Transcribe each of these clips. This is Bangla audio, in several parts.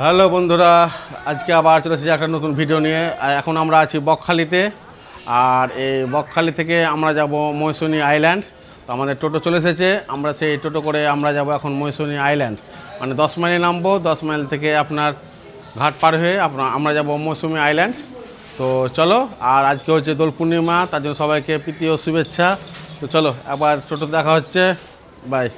হ্যালো বন্ধুরা, আজকে আবার চলে এসেছি একটা নতুন ভিডিও নিয়ে। এখন আমরা আছি বকখালিতে, আর এই বকখালি থেকে আমরা যাব মৌসুনী আইল্যান্ড। তো আমাদের টোটো চলে এসেছে, আমরা সেই টোটো করে আমরা যাব এখন মৌসুনী আইল্যান্ড, মানে 10 মাইলে নামবো। 10 মাইল থেকে আপনার ঘাট পার হয়ে আমরা যাব মৌসুমী আইল্যান্ড। তো চলো, আর আজকে হচ্ছে দোল পূর্ণিমা, তার জন্য সবাইকে প্রীতি ও শুভেচ্ছা। তো চলো একবার টোটোতে দেখা হচ্ছে, বাই।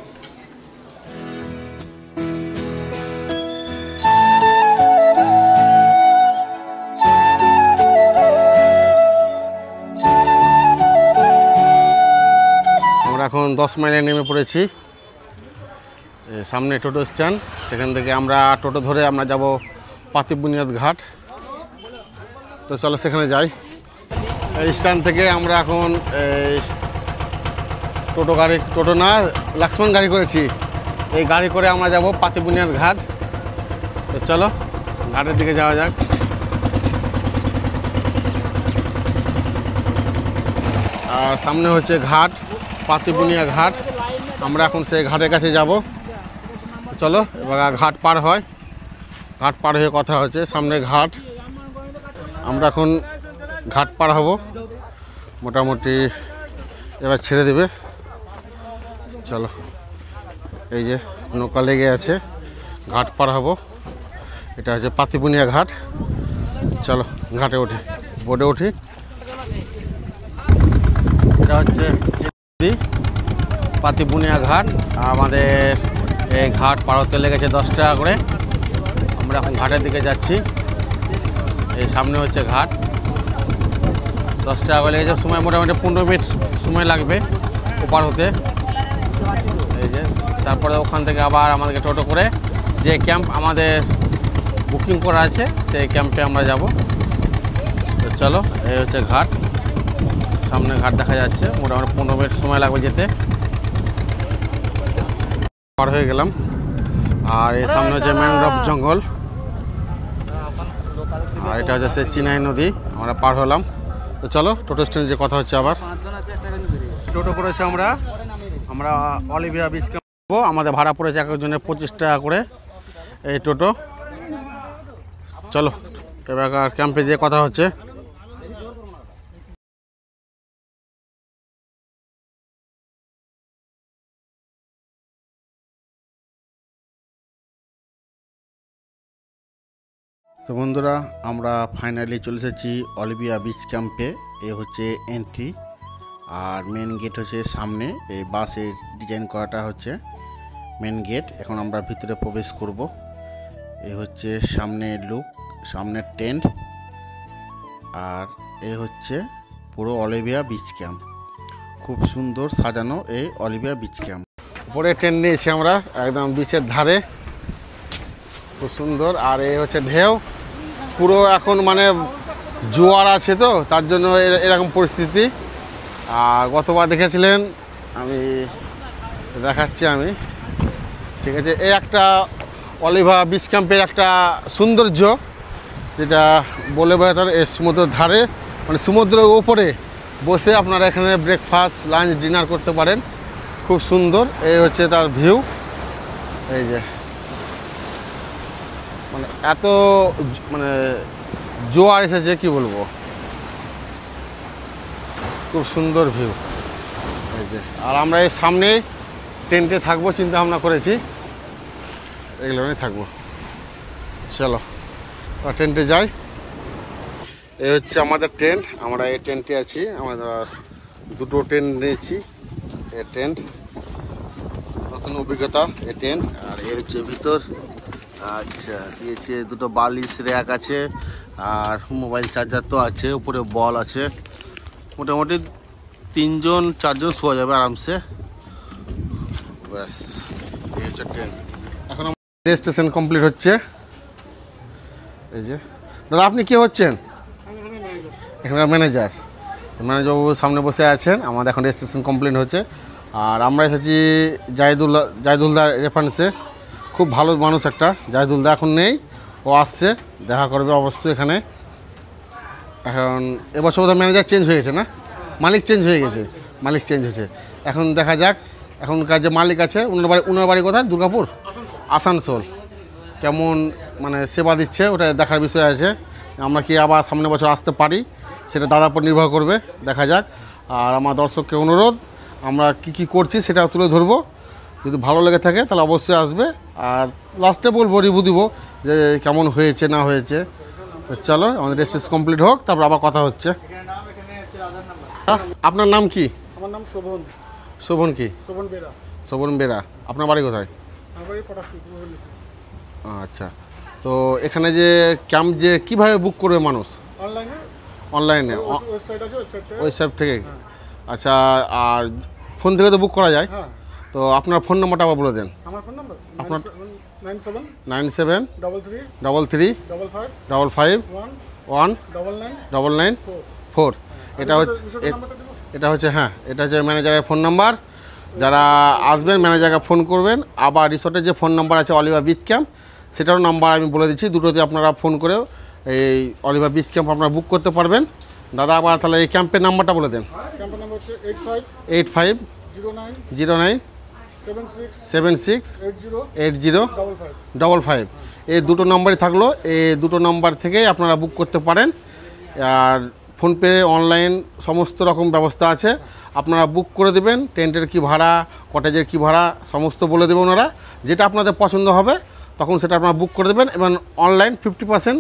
এখন 10 মাইলে নেমে পড়েছি, সামনে টোটো স্ট্যান্ড। সেখান থেকে আমরা টোটো ধরে আমরা যাব পাতিবুনিয়াদ ঘাট। তো চলো সেখানে যাই। এই স্ট্যান্ড থেকে আমরা এখন এই টোটো না, লক্ষ্মণ গাড়ি করেছি। এই গাড়ি করে আমরা যাব পাতিবুনিয়াদ ঘাট। তো চলো ঘাটের দিকে যাওয়া যাক। আর সামনে হচ্ছে ঘাট, পাতিবুনিয়া ঘাট। আমরা এখন সেই ঘাটের কাছে যাব। চলো এবার ঘাট পার হয়, ঘাট পার হয়ে কথা হচ্ছে সামনে ঘাট। আমরা এখন ঘাট পার হব, মোটামুটি এবার ছেড়ে দেবে। চলো, এই যে নৌকা লেগে আছে, ঘাট পার হব। এটা হচ্ছে পাতিবুনিয়া ঘাট। চলো ঘাটে উঠি, বোটে উঠি। এটা হচ্ছে পাতিবুনিয়া ঘাট। আমাদের এই ঘাট পার হতে লেগেছে 10 টাকা করে। আমরা এখন ঘাটের দিকে যাচ্ছি। এই সামনে হচ্ছে ঘাট, 10 টাকা করে লেগেছে। সময় মোটামুটি 15 মিনিট সময় লাগবে ওপার হতে। এই যে তারপরে ওখান থেকে আবার আমাদেরকে টোটো করে যে ক্যাম্প আমাদের বুকিং করা আছে সেই ক্যাম্পে আমরা যাব। তো চলো, এই হচ্ছে ঘাট, সামনে ঘাট দেখা যাচ্ছে। মোটামুটি 15 মিনিট সময় লাগবে যেতে। পার হয়ে গেলাম। আর এই সামনে হচ্ছে ম্যানগ্রোভ জঙ্গল, আর এটা হচ্ছে চিনাই নদী। আমরা পার হলাম। তো চলো টোটো স্ট্যান্ডে যে কথা হচ্ছে আবার। টোটো করেছে আমরা অলিভিয়া বিচ ক্যাম্প। আমাদের ভাড়া পড়েছে একজনের 25 টাকা করে এই টোটো। চলো এবার ক্যাম্পে যে কথা হচ্ছে। তো বন্ধুরা, আমরা ফাইনালি চলে এসেছি অলিভিয়া বিচ ক্যাম্পে। এ হচ্ছে এন্ট্রি, আর মেন গেট হচ্ছে সামনে। এই বাসের ডিজাইন করাটা হচ্ছে মেন গেট। এখন আমরা ভিতরে প্রবেশ করব। এই হচ্ছে সামনে লুক, সামনে টেন্ট, আর এ হচ্ছে পুরো অলিভিয়া বিচ ক্যাম্প। খুব সুন্দর সাজানো এই অলিভিয়া বিচ ক্যাম্প। উপরে টেন্ট নিয়েছি আমরা একদম বিচের ধারে, খুব সুন্দর। আর এই হচ্ছে ঢেউ পুরো, এখন মানে জোয়ার আছে তো তার জন্য এরকম পরিস্থিতি। আর গতবার দেখেছিলেন, আমি দেখাচ্ছি আমি, ঠিক আছে। এই একটা অলিভিয়া বিচ ক্যাম্পের একটা সৌন্দর্য, যেটা বলে বোঝাতে এই সমুদ্রের ধারে, মানে সমুদ্রের ওপরে বসে আপনারা এখানে ব্রেকফাস্ট, লাঞ্চ, ডিনার করতে পারেন। খুব সুন্দর। এই হচ্ছে তার ভিউ। এই যে মানে এত মানে জোয়ার এসেছে, কি বলবো, খুব সুন্দর ভিউ। এই যে, আর আমরা এই সামনে টেন্টে থাকবো চিন্তা ভাবনা করেছি, এগুলো নিয়ে থাকবো। চলো টেন্টে যাই। এই হচ্ছে আমাদের টেন্ট, আমরা এই টেন্টে আছি। আমরা দুটো টেন্ট নিয়েছি। এই টেন্ট নতুন অভিজ্ঞতা, এই টেন্ট। আর এই হচ্ছে ভিতর। আচ্ছা, দিয়েছে দুটো বালিশ র্যাক আছে, আর মোবাইল চার্জার তো আছে, উপরে বল আছে। মোটামুটি 3-4 জন শোয়া যাবে আরামসে। ব্যাস, এই হচ্ছে ট্রেন। এখন আমাদের রেজিস্ট্রেশন কমপ্লিট হচ্ছে। এই যে দাদা, আপনি কে হচ্ছেন? এখানকার ম্যানেজার বাবু সামনে বসে আছেন। আমাদের এখন রেজিস্ট্রেশন কমপ্লিট হচ্ছে। আর আমরা এসেছি জাহিদুলদার রেফারেন্সে। খুব ভালো মানুষ একটা, জাহিদুলদা এখন নেই, ও আসছে, দেখা করবে অবশ্যই এখানে। এখন এবছর বোধহয় ম্যানেজার চেঞ্জ হয়ে গেছে না, মালিক চেঞ্জ হয়ে গেছে, মালিক চেঞ্জ হয়েছে। এখন দেখা যাক এখনকার যে মালিক আছে, ওনার বাড়ি কোথায়? দুর্গাপুর, আসানসোল। তো কেমন মানে সেবা দিচ্ছে ওটা দেখার বিষয় আছে। আমরা কি আবার সামনের বছর আসতে পারি সেটা দাদার উপর নির্ভর করবে, দেখা যাক। আর আমার দর্শককে অনুরোধ, আমরা কি করছি সেটা তুলে ধরবো, যদি ভালো লেগে থাকে তাহলে অবশ্যই আসবে। আর লাস্টে বলবো, রিভিউ দিব যে কেমন হয়েছে না হয়েছে। চলো আমাদের রেসিস কমপ্লিট হোক, তারপর আবার কথা হচ্ছে। আপনার নাম কি? আমার নাম শোভন। শোভন কি? শোভন বেরা। শোভন বেরা। আপনার বাড়ি কোথায়? আমার বাড়ি পটাশপুর। আচ্ছা, তো এখানে যে ক্যাম্প যে কীভাবে বুক করবে মানুষ? অনলাইনে। অনলাইনে ওয়েবসাইট আছে, ওয়েবসাইট থেকে। আচ্ছা, আর ফোন থেকে তো বুক করা যায়? হ্যাঁ। তো আপনার ফোন নাম্বারটা আবার বলে দেন। আমার ফোন নাম্বার আপনার 97 97 33 33 55 55 1 1 99 99 4। এটা হচ্ছে এটা হচ্ছে হ্যাঁ, এটা হচ্ছে ম্যানেজারের ফোন নাম্বার। যারা আসবেন ম্যানেজারকে ফোন করবেন। আবার রিসোর্টের যে ফোন নাম্বার আছে অলিভা বিচ ক্যাম্প, সেটারও নাম্বার আমি বলে দিচ্ছি। দুটোতে আপনারা ফোন করেও এই অলিভা বিচ ক্যাম্প আপনারা বুক করতে পারবেন। দাদা আবার তাহলে এই ক্যাম্পের নাম্বারটা বলে দেন। ক্যাম্পের নাম্বার হচ্ছে 85 09 76 80 55। এই দুটো নম্বরই থাকলো, এই দুটো নম্বর থেকে আপনারা বুক করতে পারেন। আর ফোনপে অনলাইন সমস্ত রকম ব্যবস্থা আছে, আপনারা বুক করে দেবেন। টেন্টের কি ভাড়া, কটেজের কি ভাড়া সমস্ত বলে দেবে ওনারা। যেটা আপনাদের পছন্দ হবে তখন সেটা আপনারা বুক করে দেবেন এবং অনলাইন 50%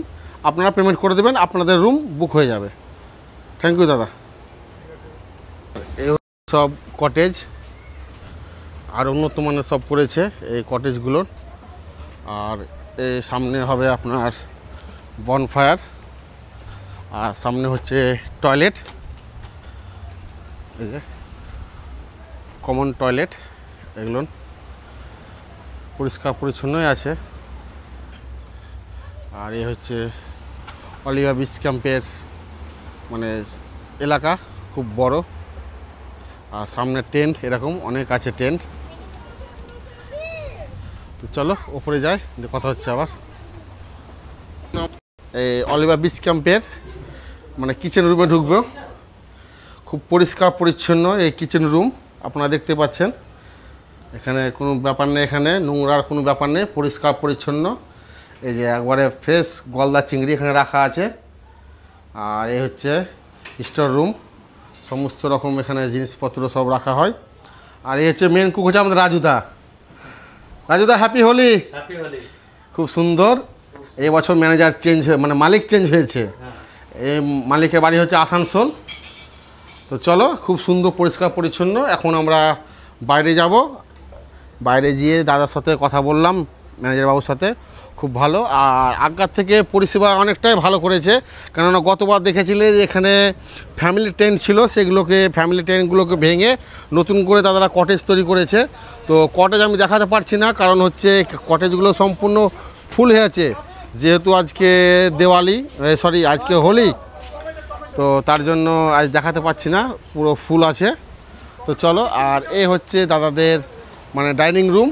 আপনারা পেমেন্ট করে দেবেন, আপনাদের রুম বুক হয়ে যাবে। থ্যাংক ইউ দাদা। এই সব কটেজ, আর উন্নত মানের সব করেছে এই কটেজগুলোর। আর এই সামনে হবে আপনার বনফায়ার, আর সামনে হচ্ছে টয়লেট, এই যে কমন টয়লেট। এগুলো পরিষ্কার পরিচ্ছন্নই আছে। আর এই হচ্ছে অলিভা বিচ ক্যাম্পের মানে এলাকা, খুব বড়। আর সামনে টেন্ট, এরকম অনেক আছে টেন্ট। তো চলো ওপরে যাই, কথা হচ্ছে আবার। এই অলিভা বিচ ক্যাম্পের মানে কিচেন রুমে ঢুকবো। খুব পরিষ্কার পরিচ্ছন্ন এই কিচেন রুম, আপনারা দেখতে পাচ্ছেন। এখানে কোনো ব্যাপার নেই, এখানে নোংরার কোনো ব্যাপার নেই, পরিষ্কার পরিচ্ছন্ন। এই যে একবারে ফ্রেশ গলদা চিংড়ি এখানে রাখা আছে। আর এই হচ্ছে স্টোর রুম, সমস্ত রকম এখানে জিনিসপত্র সব রাখা হয়। আর এই হচ্ছে মেন কুক হচ্ছে আমাদের রাজুদা। রাজুদা হ্যাপি হোলি। খুব সুন্দর। এই বছর ম্যানেজার চেঞ্জ হয়ে মানে মালিক চেঞ্জ হয়েছে। এই মালিকের বাড়ি হচ্ছে আসানসোল। তো চলো, খুব সুন্দর পরিষ্কার পরিচ্ছন্ন। এখন আমরা বাইরে যাব, বাইরে গিয়ে দাদার সাথে কথা বললাম, ম্যানেজার বাবুর সাথে। খুব ভালো, আর আগের থেকে পরিষেবা অনেকটাই ভালো করেছে। কেননা গতবার দেখেছিলে যে এখানে ফ্যামিলি টেন্ট ছিল, সেগুলোকে ফ্যামিলি টেন্টগুলোকে ভেঙে নতুন করে দাদারা কটেজ তৈরি করেছে। তো কটেজ আমি দেখাতে পারছি না, কারণ হচ্ছে কটেজগুলো সম্পূর্ণ ফুল হয়ে আছে, যেহেতু আজকে দেওয়ালি, সরি আজকে হোলি, তো তার জন্য আজ দেখাতে পাচ্ছি না, পুরো ফুল আছে। তো চলো, আর এ হচ্ছে দাদাদের মানে ডাইনিং রুম।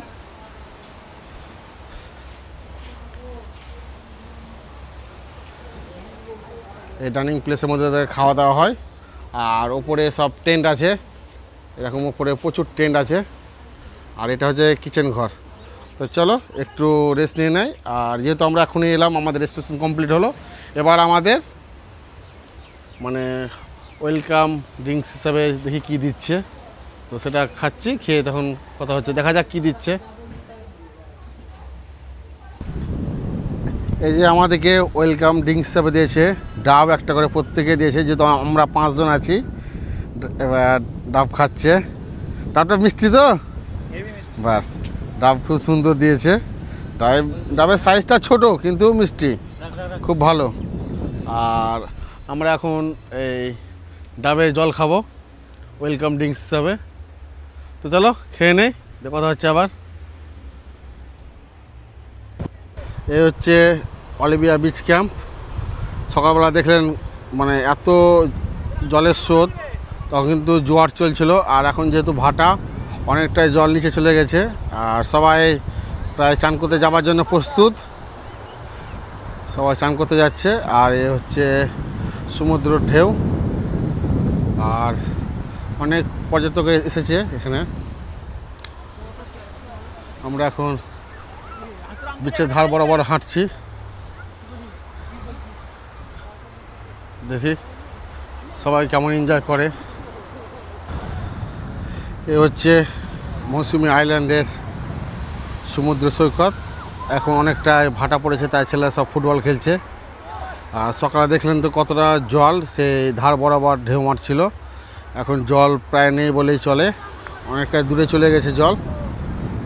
এই ডাইনিং প্লেসের মধ্যে খাওয়া দাওয়া হয়। আর ওপরে সব টেন্ট আছে, এরকম ওপরে প্রচুর টেন্ট আছে। আর এটা হচ্ছে কিচেন ঘর। তো চলো একটু রেস্ট নিয়ে নেয়। আর যেহেতু আমরা এখনই এলাম, আমাদের রেজিস্ট্রেশন কমপ্লিট হলো, এবার আমাদের মানে ওয়েলকাম ড্রিঙ্কস হিসাবে দেখি কী দিচ্ছে। তো সেটা খাচ্ছি, খেয়ে তখন কথা হচ্ছে, দেখা যাক কী দিচ্ছে। এই যে আমাদেরকে ওয়েলকাম ড্রিঙ্কস হিসাবে দিয়েছে ডাব, একটা করে প্রত্যেকে দিয়েছে, যেহেতু আমরা 5 জন আছি। এবার ডাব খাচ্ছে। ডাবটা মিষ্টি তো, বাস। ডাব খুব সুন্দর দিয়েছে। ডাবের সাইজটা ছোট কিন্তু মিষ্টি, খুব ভালো। আর আমরা এখন এই ডাবের জল খাবো ওয়েলকাম ড্রিঙ্কস হিসাবে। তো চলো খেয়ে নেই, কথা হচ্ছে আবার। এই হচ্ছে অলিভিয়া বিচ ক্যাম্প। সকালবেলা দেখলেন মানে এত জলের স্রোত, তখন কিন্তু জোয়ার চলছিল। আর এখন যেহেতু ভাটা, অনেকটাই জল নিচে চলে গেছে। আর সবাই প্রায় চান করতে যাওয়ার জন্য প্রস্তুত, সবাই চান করতে যাচ্ছে। আর এ হচ্ছে সমুদ্রের ঢেউ, আর অনেক পর্যটক এসেছে এখানে। আমরা এখন বিচের ধার বরাবর হাঁটছি, দেখি সবাই কেমন এনজয় করে। এ হচ্ছে মৌসুমী আইল্যান্ডের সমুদ্র সৈকত। এখন অনেকটা ভাটা পড়েছে, তাই ছেলেরা সব ফুটবল খেলছে। আর সকালে দেখলেন তো কতটা জল, সেই ধার বরাবর ঢেউ মারছিল। এখন জল প্রায় নেই বলেই চলে, অনেকটা দূরে চলে গেছে জল,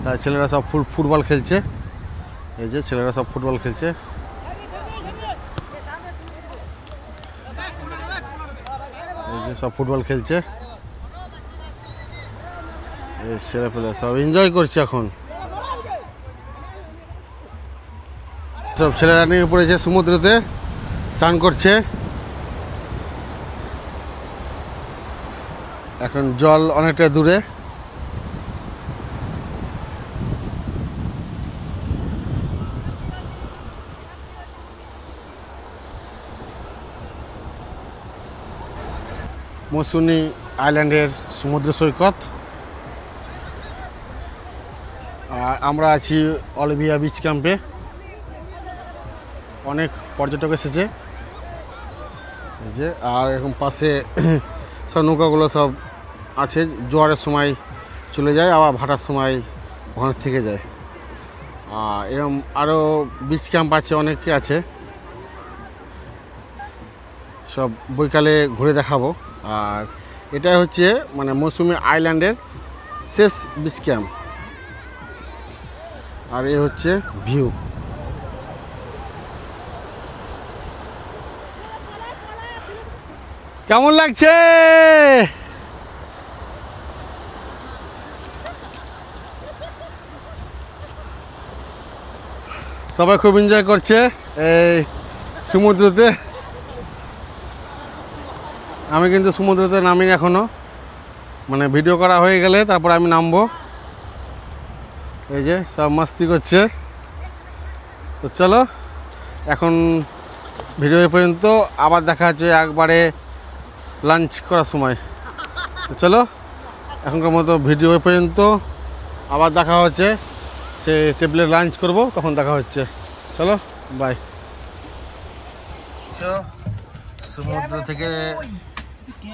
তাই ছেলেরা সব ফুটবল খেলছে। এই যে ছেলেরা সব ফুটবল খেলছে। এই যে সব ফুটবল খেলছে, এই ছেলেপেলে সব এনজয় করছে। এখন সব ছেলেরা নিয়ে পড়েছে সমুদ্রতে, চান করছে। এখন জল অনেকটা দূরে। মৌসুমী আইল্যান্ডের সমুদ্র সৈকত। আমরা আছি অলিভিয়া বিচ ক্যাম্পে। অনেক পর্যটক এসেছে এই যে। আর এরকম পাশে সব নৌকাগুলো সব আছে, জোয়ারের সময় চলে যায়, আবার ভাটার সময় ওখানে থেকে যায়। আর এরকম আরও বিচ ক্যাম্প আছে, অনেকে আছে, সব বৈকালে ঘুরে দেখাবো। আর এটাই হচ্ছে মানে মৌসুমী আইল্যান্ডের শেষ বিচ ক্যাম্প। আর এ হচ্ছে ভিউ। কেমন লাগছে? সবাই খুব এনজয় করছে এই সমুদ্রতে। আমি কিন্তু সমুদ্রতে নামিনি এখনো, মানে ভিডিও করা হয়ে গেলে তারপর আমি নামবো। এই যে সব মাস্তি করছে। তো চলো এখন ভিডিও এ পর্যন্ত, আবার দেখা হচ্ছে একবারে লাঞ্চ করার সময়। তো চলো এখনকার মতো ভিডিও এ পর্যন্ত, আবার দেখা হচ্ছে সে টেবিলে লাঞ্চ করব, তখন দেখা হচ্ছে। চলো বাই। সমুদ্র থেকে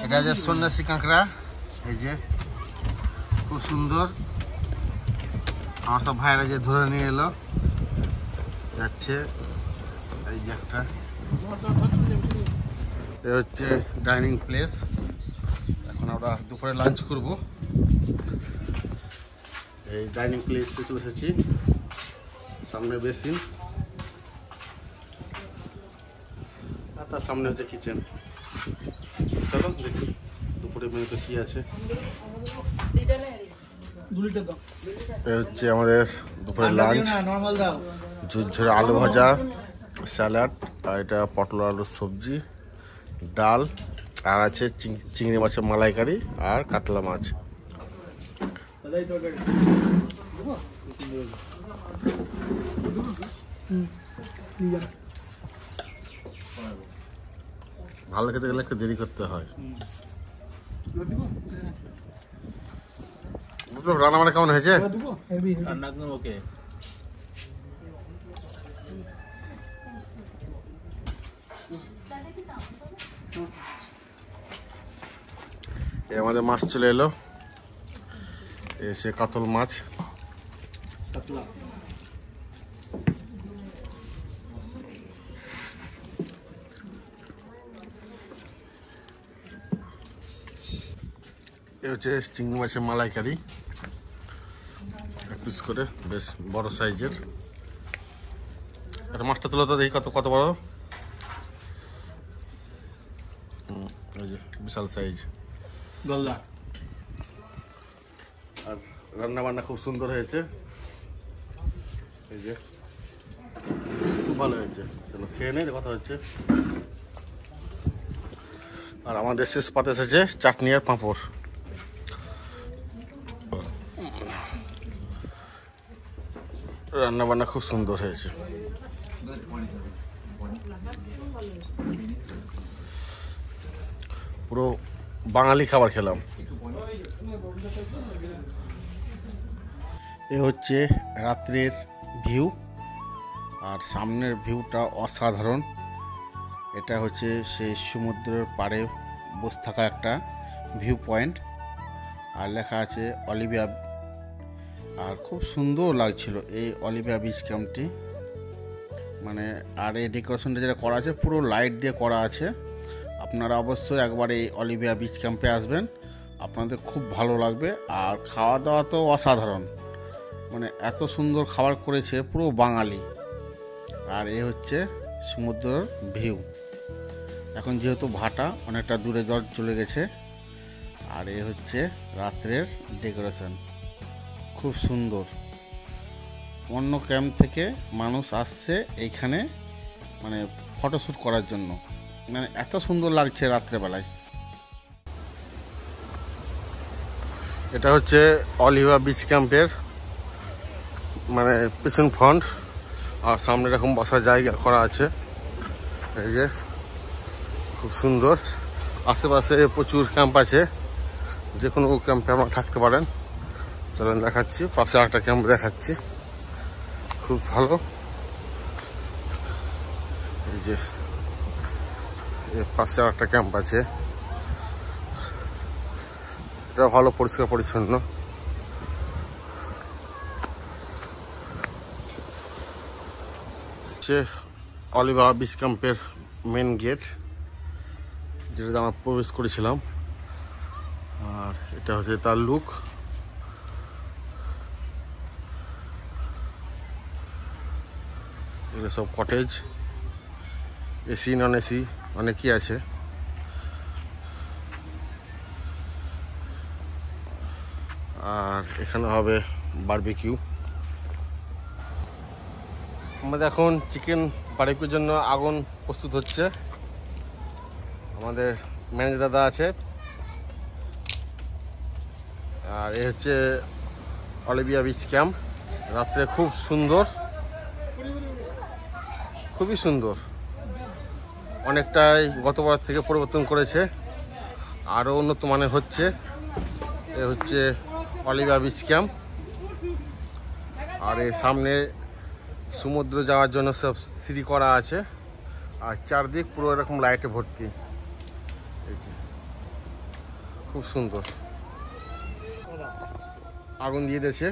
এটা যে সন্ন্যাসী কাঁকড়া, এই যে খুব সুন্দর। আমার সব ভাইরা যে ধরে নিয়ে এলো, যাচ্ছে। এই যে একটা, এ হচ্ছে ডাইনিং প্লেস। এখন আমরা দুপুরে লাঞ্চ করব। এই ডাইনিং প্লেসে চলে এসেছি, সামনে বেসিন আর তার সামনে হচ্ছে কিচেন। চলো দেখি দুপুরে মেনুতে কি আছে। হচ্ছে আমাদের দুপুরে লাঞ্চ, ঝুরঝুরে আলু ভাজা, স্যালাড, আর এটা পটল আলুর সবজি, ডাল, আর আছে চিংড়ি মাছের মালাইকারি আর কাতলা মাছ। ভালো খেতে গেলে একটু দেরি করতে হয়। রান্না বান্না কেমন হয়েছে? ওকে। আমাদের মাছ চলে এলো, এসে কাতল মাছ। এ হচ্ছে চিংড়ি মাছের মালাইকারি, এক পিস করে, বেশ বড় সাইজের। একটা মাছটা তুলো তো দেখি কত কত বড়। এই যে বিশাল সাইজ। আর রান্না বান্না খুব সুন্দর হয়েছে, এই যে খুব ভালো হয়েছে। চলো খেয়ে নেই, কথা হচ্ছে। আর আমাদের শেষ পাতে এসেছে চাটনি আর পাঁপড়। রান্না বান্না খুব সুন্দর হয়েছে। পুরো বাঙালি খাবার খেলাম। এ হচ্ছে রাত্রের ভিউ। আর সামনের ভিউটা অসাধারণ। এটা হচ্ছে সেই সমুদ্রের পাড়ে বসে থাকা একটা ভিউ পয়েন্ট, আর লেখা আছে অলিভিয়া। আর খুব সুন্দর লাগছিল এই অলিভিয়া বিচ ক্যাম্পটি, মানে আর এই ডেকোরেশনটা যেটা করা আছে পুরো লাইট দিয়ে করা আছে। আপনারা অবশ্যই একবার এই অলিভিয়া বিচ ক্যাম্পে আসবেন, আপনাদের খুব ভালো লাগবে। আর খাওয়া দাওয়া তো অসাধারণ, মানে এত সুন্দর খাবার করেছে, পুরো বাঙালি। আর এ হচ্ছে সমুদ্রের ভিউ। এখন যেহেতু ভাটা অনেকটা দূরে জল চলে গেছে। আর এ হচ্ছে রাত্রের ডেকোরেশন, খুব সুন্দর। অন্য ক্যাম্প থেকে মানুষ আসছে এইখানে মানে ফটোশ্যুট করার জন্য, মানে এত সুন্দর লাগছে রাত্রেবেলায়। এটা হচ্ছে অলিভিয়া বিচ ক্যাম্পের মানে পিছন ফ্রন্ট, আর সামনে এরকম বসার জায়গা করা আছে। এই যে খুব সুন্দর, আশেপাশে প্রচুর ক্যাম্প আছে, যে কোনো ক্যাম্পে আপনারা থাকতে পারেন। চলেন দেখাচ্ছি, পাশে একটা ক্যাম্প দেখাচ্ছি, খুব ভালো। এই যে এর পাশে একটা ক্যাম্প আছে, এটা ভালো পরিষ্কার পরিচ্ছন্ন। অলিভিয়া বিচ ক্যাম্পের মেন গেট, যেটাতে আমরা প্রবেশ করেছিলাম। আর এটা হচ্ছে তার লুক। এগুলো সব কটেজ, এসি নন এসি অনেকই আছে। আর এখানে হবে বারবিকিউ। আমাদের এখন চিকেন বারবিকিউর জন্য আগুন প্রস্তুত হচ্ছে। আমাদের ম্যানেজার দাদা আছে। আর এ হচ্ছে অলিভিয়া বিচ ক্যাম্প, রাত্রে খুব সুন্দর, খুবই সুন্দর। অনেকটাই গতবার থেকে পরিবর্তন করেছে, আরও উন্নত মানের হচ্ছে। এ হচ্ছে অলিভিয়া বিচ ক্যাম্প। আর এর সামনে সমুদ্র যাওয়ার জন্য সব সিঁড়ি করা আছে, আর চারদিক পুরো এরকম লাইটে ভর্তি। এই যে খুব সুন্দর, আগুন দিয়ে দিয়েছে।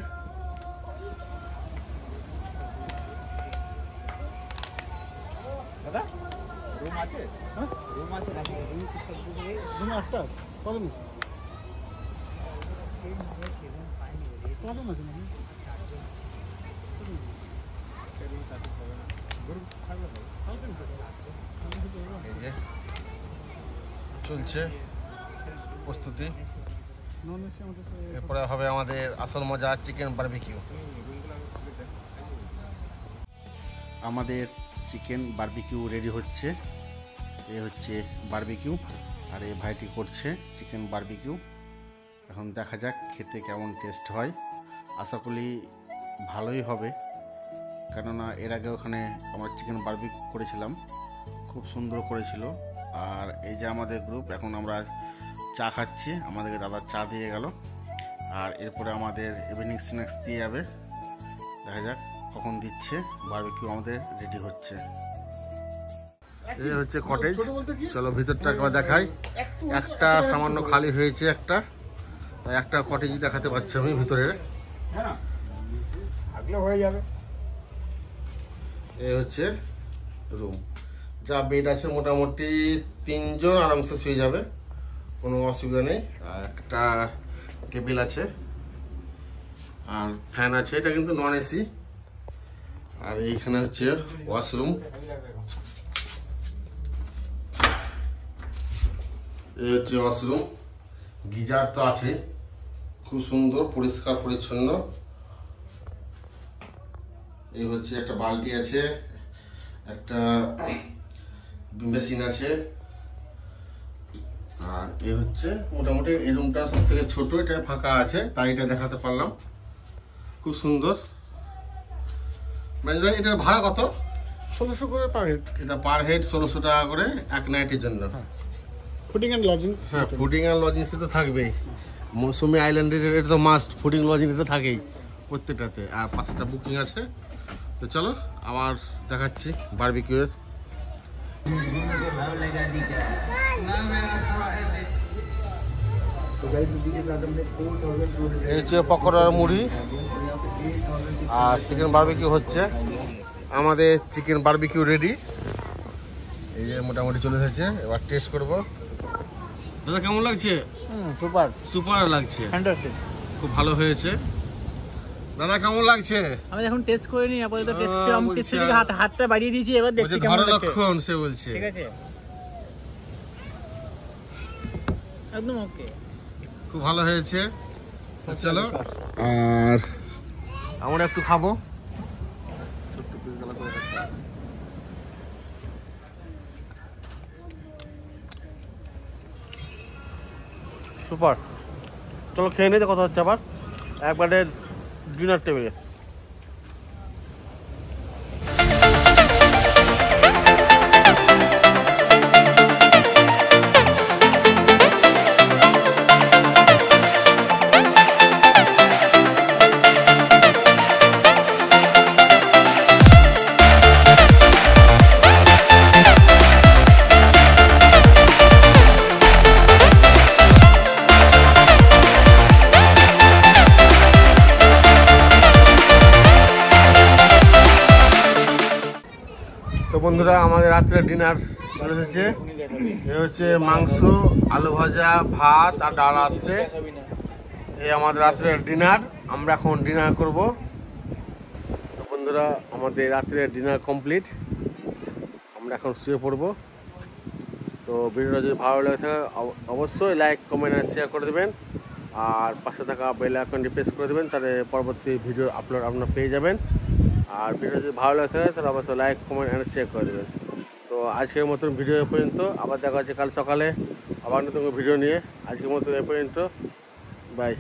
এই যে চলছে প্রস্তুতি, এরপরে হবে আমাদের আসল মজা, চিকেন বারবিকিউ। আমাদের চিকেন বারবিকিউ রেডি হচ্ছে। এ হচ্ছে বারবিকিউ, আর এই ভাইটি করছে চিকেন বারবিকিউ। এখন দেখা যাক খেতে কেমন টেস্ট হয়। আশা করি ভালোই হবে, কেননা এর আগে ওখানে আমরা চিকেন বারবিকিউ করেছিলাম, খুব সুন্দর করেছিল। আর এই যে আমাদের গ্রুপ, এখন আমরা চা খাচ্ছি, আমাদেরকে দাদা চা দিয়ে গেল। আর এরপরে আমাদের ইভিনিং স্ন্যাক্স দিয়ে যাবে, দেখা যাক কখন দিচ্ছে। বারবিকিউ আমাদের রেডি হচ্ছে। এই হচ্ছে কটেজ, চলো ভিতরটা একবার দেখাই। একটা সামান্য খালি হয়েছে, একটা কটেজ দেখাতে পাচ্ছি আমি ভিতরে। এই হচ্ছে রুম, যা বেড আছে মোটামুটি 3 জন আরামসে শুয়ে যাবে, কোনো অসুবিধা নেই। আর একটা টেবিল আছে, আর ফ্যান আছে, এটা কিন্তু নন এসি। আর এইখানে হচ্ছে ওয়াশরুম। এই হচ্ছে ওয়াশরুম, গিজার তো আছে, খুব সুন্দর পরিষ্কার পরিচ্ছন্ন। এই হচ্ছে একটা বালতি আছে, একটা মেশিন আছে। আর এই হচ্ছে মোটামুটি এই রুমটা সব থেকে ছোট, এটা ফাঁকা আছে তাই এটা দেখাতে পারলাম। খুব সুন্দর। এটার ভাড়া কত? 1600 করে পার হেড। এটা পার হেড 1600 টাকা করে এক নাইটের জন্য। Fooding and lodging. হ্যাঁ, ফুডিং অ্যান্ড লজিং সে তো থাকবেই। মৌসুমী আইল্যান্ডের এটা তো মাস্ট, ফুডিং লজিং এটা থাকেই প্রত্যেকটাতে। আর 5টা বুকিং আছে, তো চলো আবার দেখাচ্ছি বারবিকিউর। এই হচ্ছে পকোড়ার মুড়ি আর চিকেন বারবিকিউ হচ্ছে। আমাদের চিকেন বারবিকিউ রেডি, এই যে মোটামুটি চলে এসেছে। এবার টেস্ট করব। দাদা কেমন লাগছে? সুপার সুপার লাগছে, ফ্যান্টাস্টিক। খুব ভালো হয়েছে। দাদা কেমন লাগছে? আমি এখন টেস্ট করে নি, আপাতত টেস্ট বলছে টেস্টের দিকে হাতটা বাড়িয়ে দিয়েছি, এবার দেখছি বলছে কেমন ধরো লাগছে। লক্ষণ সে বলছে। ঠিক আছে, একদম ওকে, খুব ভালো হয়েছে। তো চলো আর আমরা একটু খাবো। সুপার, চলো খেয়ে নিতে কথা হচ্ছে আবার একবারে ডিনার টেবিলে। তো বন্ধুরা আমাদের রাত্রে ডিনার চলে এসেছে। এ হচ্ছে মাংস, আলু ভাজা, ভাত আর ডাল আসছে। এই আমাদের রাত্রের ডিনার। আমরা এখন ডিনার করব। তো বন্ধুরা আমাদের রাত্রের ডিনার কমপ্লিট, আমরা এখন শুয়ে পড়ব। তো ভিডিওটা যদি ভালো লাগে থাকে অবশ্যই লাইক, কমেন্ট আর শেয়ার করে দেবেন। আর পাশে থাকা বেল আইকনটি প্রেস করে দেবেন, তাহলে পরবর্তী ভিডিও আপলোড আপনারা পেয়ে যাবেন। আর ভিডিও যদি ভালো লাগে থাকে তাহলে অবশ্যই লাইক, কমেন্ট অ্যান্ড শেয়ার করে দেবেন। তো আজকের মতন ভিডিও এ পর্যন্ত, আবার দেখা হচ্ছে কাল সকালে আবার নতুন ভিডিও নিয়ে। আজকের মতন এ পর্যন্ত, বাই।